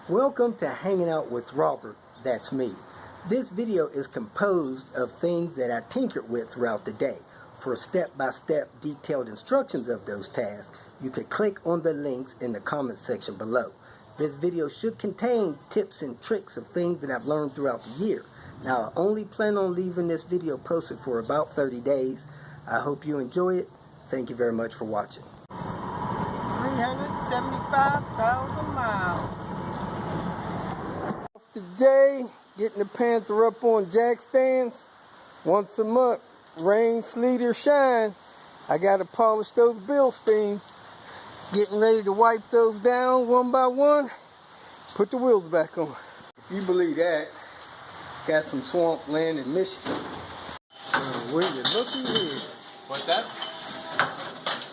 Welcome to Hanging Out with Robert, that's me. This video is composed of things that I tinkered with throughout the day. For step-by-step detailed instructions of those tasks, you can click on the links in the comment section below. This video should contain tips and tricks of things that I've learned throughout the year. Now, I only plan on leaving this video posted for about 30 days. I hope you enjoy it. Thank you very much for watching. 375,000 miles. Today, getting the Panther up on jack stands. Once a month, rain, sleet, or shine, I gotta polish those Bilsteins. Getting ready to wipe those down one by one. Put the wheels back on. If you believe that, got some swamp land in Michigan. Where you looking here? What's that?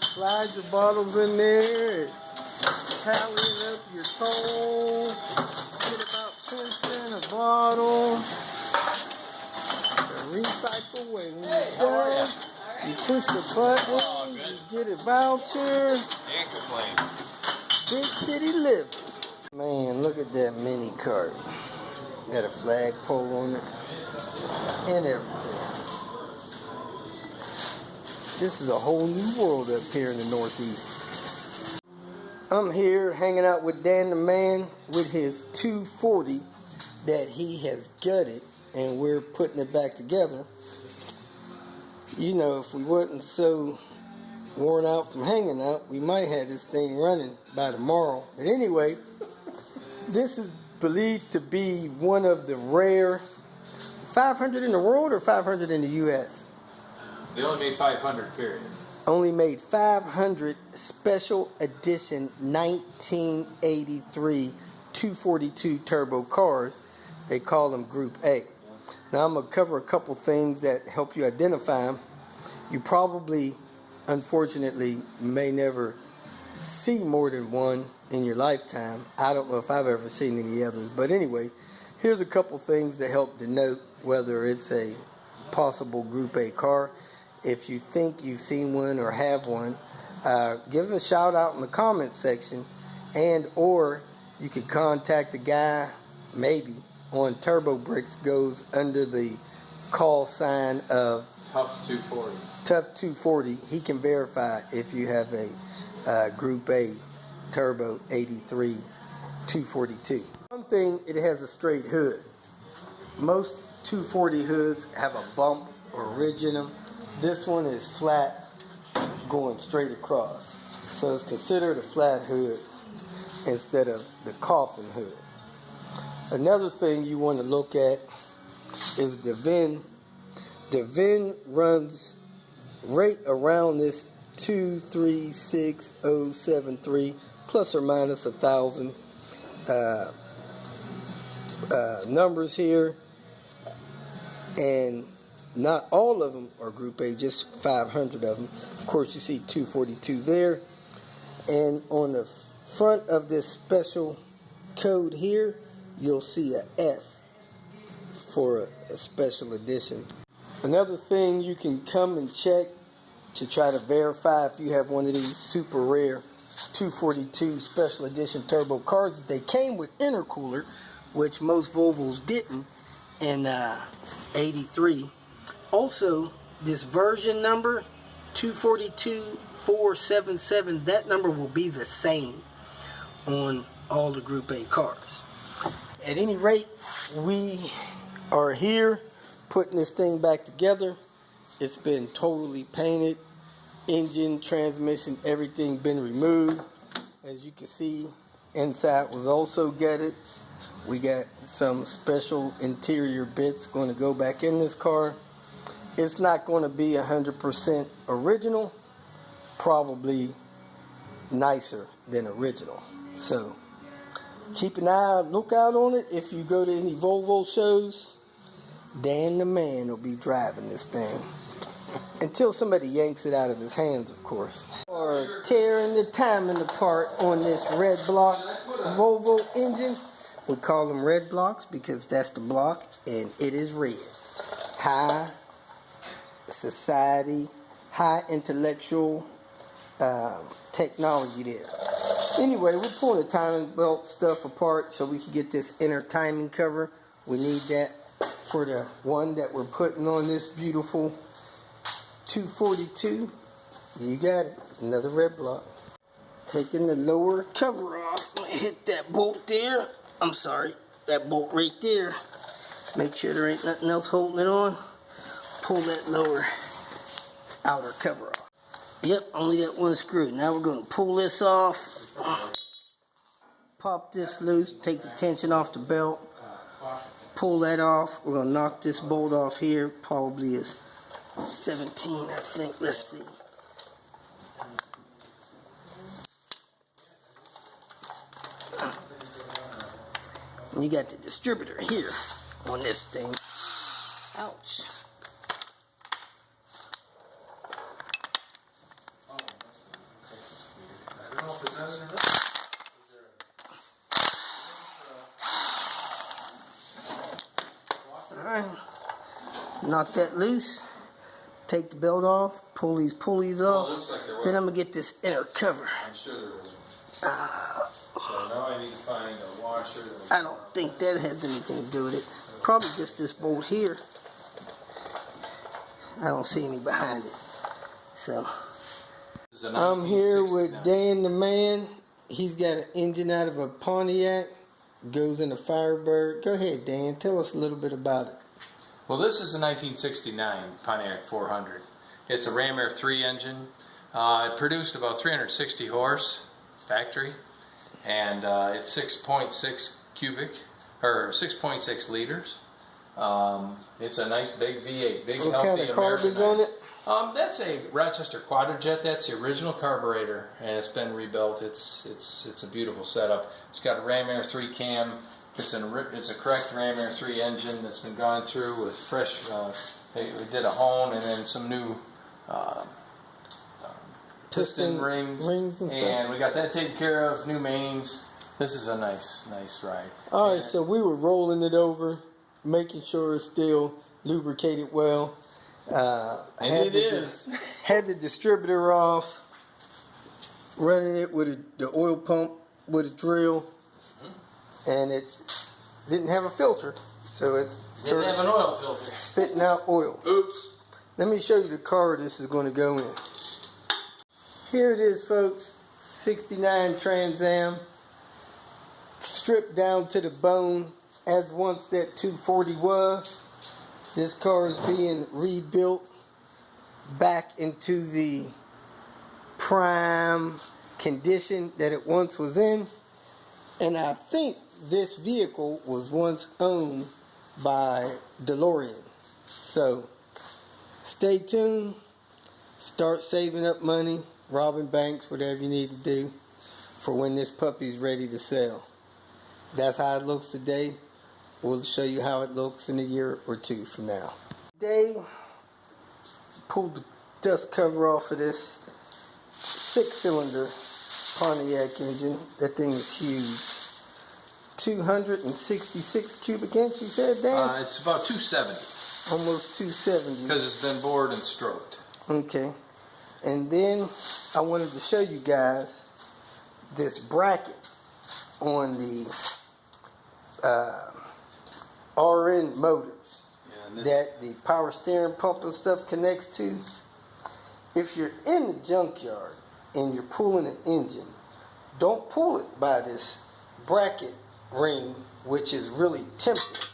Slide your bottles in there. Tally it up your toll. Get about 10 cents a bottle. Recycle away. When you're done, you push the button, you get a voucher. Can't complain. Big city living. Man, look at that mini cart. Got a flagpole on it and everything. This is a whole new world up here in the Northeast. I'm here hanging out with Dan the man with his 240 that he has gutted, and we're putting it back together. You know, if we wasn't so worn out from hanging out, we might have this thing running by tomorrow. But anyway, this is believed to be one of the rare 500 in the world or 500 in the U.S. They only made 500, period. Only made 500 special edition 1983 242 turbo cars. They call them Group A. Now I'm going to cover a couple things that help you identify them. You probably, unfortunately, may never see more than one in your lifetime. I don't know if I've ever seen any others. But anyway, here's a couple things to help denote whether it's a possible Group A car. If you think you've seen one or have one, give a shout out in the comment section, and or you could contact the guy, maybe, on Turbo Bricks, goes under the call sign of Tough 240. Tough 240. He can verify if you have a Group A Turbo 83 242. One thing, it has a straight hood. Most 240 hoods have a bump or ridge in them. This one is flat, going straight across. So it's considered a flat hood instead of the coffin hood. Another thing you want to look at is the VIN. The VIN runs right around this 236073 plus or minus 1,000 numbers here, and not all of them are Group A, just 500 of them. Of course, you see 242 there. And on the front of this special code here, you'll see a S for a special edition. Another thing you can come and check to try to verify if you have one of these super rare 242 special edition turbo cars, they came with intercooler, which most Volvos didn't in 83. Also, this version number 242477, that number will be the same on all the Group A cars. At any rate, we are here putting this thing back together. It's been totally painted. Engine, transmission, everything been removed. As you can see, inside was also gutted. We got some special interior bits going to go back in this car. It's not going to be 100% original, probably nicer than original. So keep an eye, look out on it. If you go to any Volvo shows, Dan the man will be driving this thing. Until somebody yanks it out of his hands, of course. Or tearing the timing apart on this red block Volvo engine. We call them red blocks because that's the block, and it is red. High society, high intellectual technology there. Anyway, we're pulling the timing belt stuff apart so we can get this inner timing cover. We need that for the one that we're putting on this beautiful 242. You got it. Another red block. Taking the lower cover off. I'm gonna hit that bolt there. I'm sorry, that bolt right there. Make sure there ain't nothing else holding it on. Pull that lower outer cover off. Yep, only that one screw. Now we're gonna pull this off. Pop this loose, take the tension off the belt. Pull that off. We're gonna knock this bolt off here. Probably is 17, I think. Let's see. And you got the distributor here on this thing. Ouch. Alright. Knock that loose. Take the belt off. Pull these pulleys off. Then I'm going to get this inner cover. I'm sure there was one. So now I need to find a washer. I don't think that has anything to do with it. Probably just this bolt here. I don't see any behind it. So I'm here with Dan the man. He's got an engine out of a Pontiac. Goes in a Firebird. Go ahead, Dan. Tell us a little bit about it. Well, this is a 1969 Pontiac 400. It's a Ram Air 3 engine. It produced about 360 horse factory, and it's 6.6 cubic or 6.6 liters. It's a nice big V8, big what healthy kind of carb is on it? That's a Rochester Quadrajet. That's the original carburetor, and it's been rebuilt. It's a beautiful setup. It's got a Ram Air 3 cam. It's a correct Ram Air 3 engine that's been gone through with fresh. We did a hone and then some new piston rings and we got that taken care of. New mains. This is a nice ride. All right, so we were rolling it over, making sure it's still lubricated well. And it is. Had the distributor off, running it with the oil pump with a drill, and it didn't have a filter, so it didn't have an oil filter. Spitting out oil. Oops. Let me show you the car this is going to go in. Here it is, folks. 69 Trans Am, stripped down to the bone, as once that 240 was. This car is being rebuilt back into the prime condition that it once was in. And I think this vehicle was once owned by DeLorean. So stay tuned. Start saving up money, robbing banks, whatever you need to do for when this puppy's ready to sell. That's how it looks today. We'll show you how it looks in a year or two from now. Today, pulled the dust cover off of this 6-cylinder Pontiac engine. That thing is huge. 266 cubic inch, you said, Dan? It's about 270. Almost 270. Because it's been bored and stroked. Okay. And then I wanted to show you guys this bracket on the RN motors that the power steering pump and stuff connects to. If you're in the junkyard and you're pulling an engine, don't pull it by this bracket ring, which is really tempting.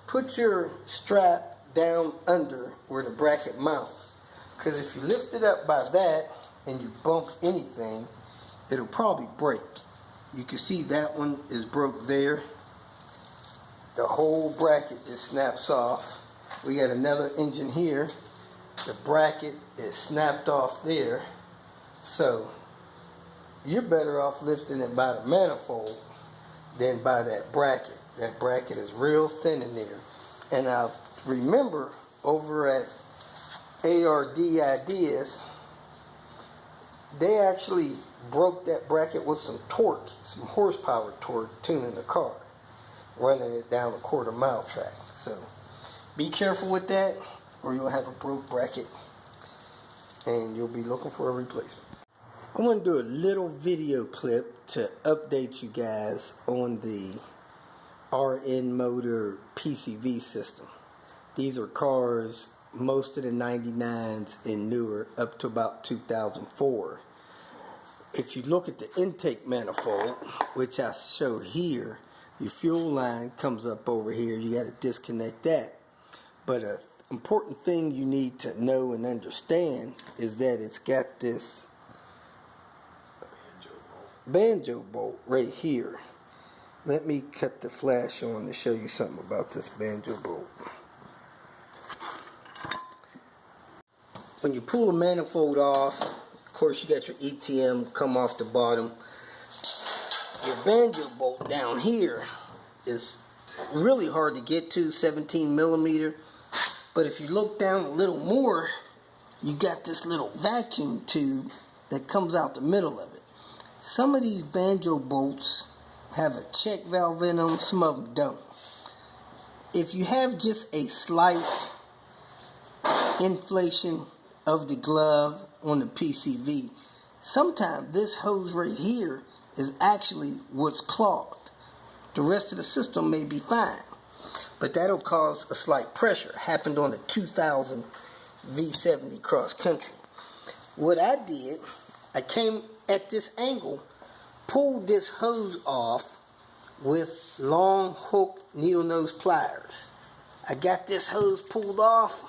Put your strap down under where the bracket mounts, because if you lift it up by that and you bump anything, it'll probably break. You can see that one is broke there. The whole bracket just snaps off. We got another engine here. The bracket is snapped off there. So you're better off lifting it by the manifold than by that bracket. That bracket is real thin in there. And I remember over at ARD Ideas, they actually broke that bracket with some torque, some horsepower torque, tuning the car, running it down a 1/4 mile track. So be careful with that, or you'll have a broke bracket and you'll be looking for a replacement. I want to do a little video clip to update you guys on the RN Motor PCV system. These are cars, most of the 99s and newer, up to about 2004. If you look at the intake manifold, which I show here, your fuel line comes up over here. You got to disconnect that. But an important thing you need to know and understand is that it's got this banjo bolt right here. Let me cut the flash on to show you something about this banjo bolt. When you pull the manifold off, of course you got your ETM come off the bottom. Your banjo bolt down here is really hard to get to, 17 millimeter. But if you look down a little more, you got this little vacuum tube that comes out the middle of it. Some of these banjo bolts have a check valve in them, some of them don't. If you have just a slight inflation of the glove on the PCV, sometimes this hose right here is actually what's clogged. The rest of the system may be fine, but that'll cause a slight pressure. Happened on the 2000 V70 cross country. What I did, I came at this angle, pulled this hose off with long hook needle nose pliers. I got this hose pulled off.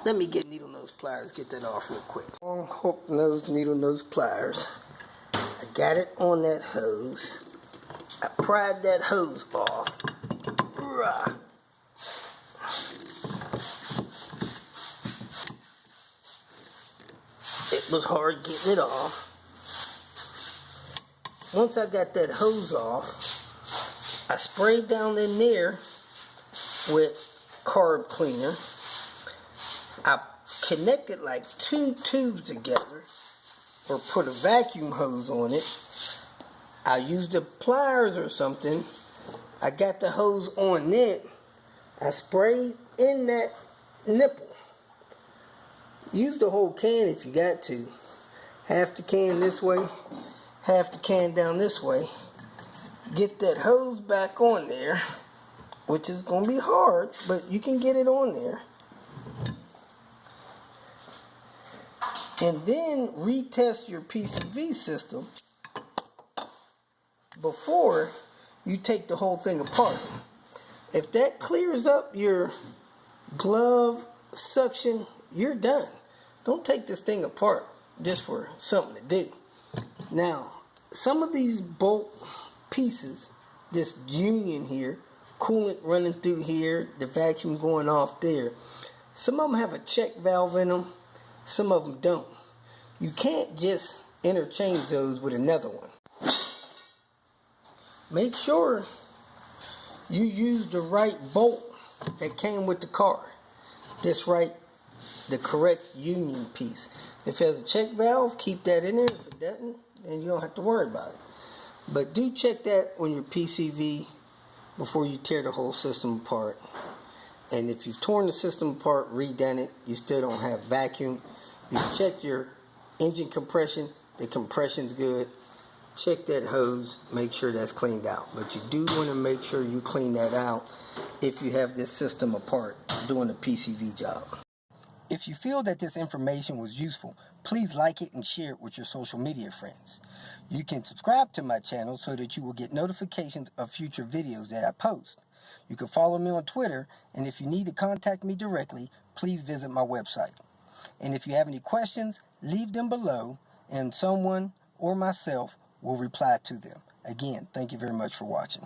Let me get needle nose pliers, get that off real quick. Long hook nose needle nose pliers. I got it on that hose. I pried that hose off. It was hard getting it off. Once I got that hose off, I sprayed down in there with carb cleaner. I connected like 2 tubes together, or put a vacuum hose on it. I used the pliers or something. I got the hose on it. I sprayed in that nipple. Use the whole can if you got to. Half the can this way, half the can down this way. Get that hose back on there, which is going to be hard, but you can get it on there. And then retest your PCV system before you take the whole thing apart. If that clears up your glove suction, you're done. Don't take this thing apart just for something to do. Now, some of these bolt pieces, this union here, coolant running through here, the vacuum going off there, some of them have a check valve in them, some of them don't. You can't just interchange those with another one. Make sure you use the right bolt that came with the car. The correct union piece. If it has a check valve, keep that in there. If it doesn't, then you don't have to worry about it. But do check that on your PCV before you tear the whole system apart. And if you've torn the system apart, redone it, you still don't have vacuum, you check your engine compression. The compression's good. Check that hose, make sure that's cleaned out. But you do want to make sure you clean that out if you have this system apart doing the PCV job. If you feel that this information was useful, please like it and share it with your social media friends. You can subscribe to my channel so that you will get notifications of future videos that I post. You can follow me on Twitter, and if you need to contact me directly, please visit my website. And if you have any questions, leave them below, and someone or myself will reply to them. Again, thank you very much for watching.